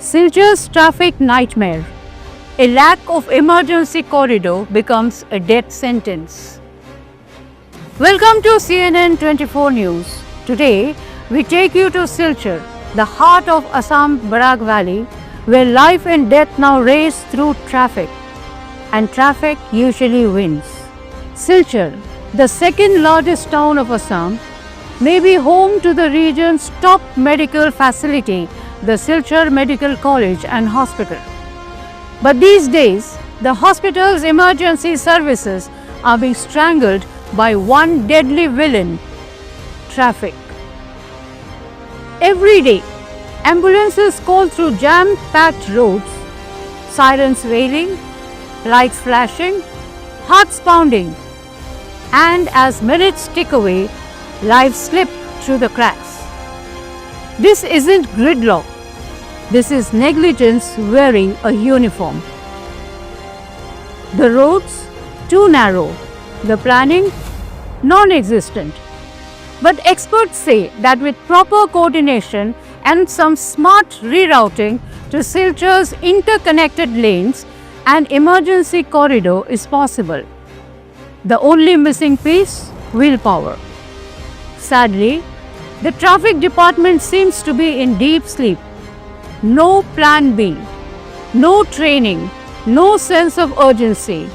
Silchur's traffic nightmare. A lack of emergency corridor becomes a death sentence. Welcome to CNN 24 News. Today, we take you to Silchur, the heart of Assam Barak Valley, where life and death now race through traffic. And traffic usually wins. Silchur, the second largest town of Assam, may be home to the region's top medical facility, the Silchur Medical College and Hospital. But these days, the hospital's emergency services are being strangled by one deadly villain: traffic. Every day, ambulances call through jam-packed roads, sirens wailing, lights flashing, hearts pounding, and as minutes tick away, lives slip through the cracks. This isn't gridlock. This is negligence wearing a uniform. The roads too narrow, the planning non-existent. But experts say that with proper coordination and some smart rerouting to Silchur's interconnected lanes, an emergency corridor is possible. The only missing piece: willpower. Sadly, the traffic department seems to be in deep sleep. No plan B, no training, no sense of urgency.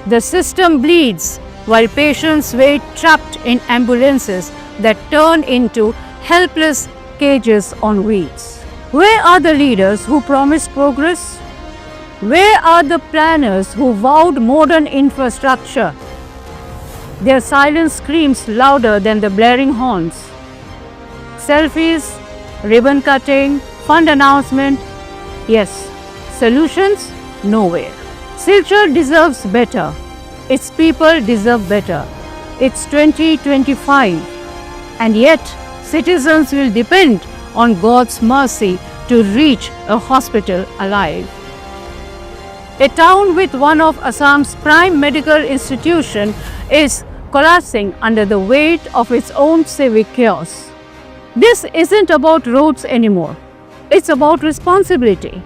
The system bleeds while patients wait trapped in ambulances that turn into helpless cages on wheels. Where are the leaders who promised progress? Where are the planners who vowed modern infrastructure? Their silence screams louder than the blaring horns. Selfies, ribbon cutting, fund announcement. Yes, solutions? Nowhere. Silchur deserves better. Its people deserve better. It's 2025. And yet, citizens will depend on God's mercy to reach a hospital alive. A town with one of Assam's prime medical institutions is collapsing under the weight of its own civic chaos. This isn't about roads anymore. It's about responsibility.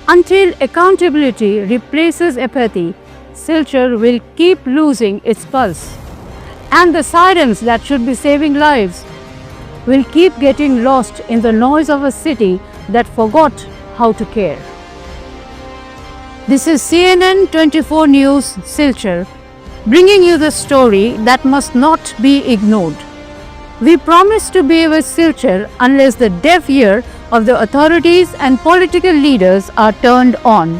Until accountability replaces apathy, Silchur will keep losing its pulse. And the sirens that should be saving lives will keep getting lost in the noise of a city that forgot how to care. This is CNN 24 News, Silchur, bringing you the story that must not be ignored. We promise to be with Silchur unless the deaf ear of the authorities and political leaders are turned on.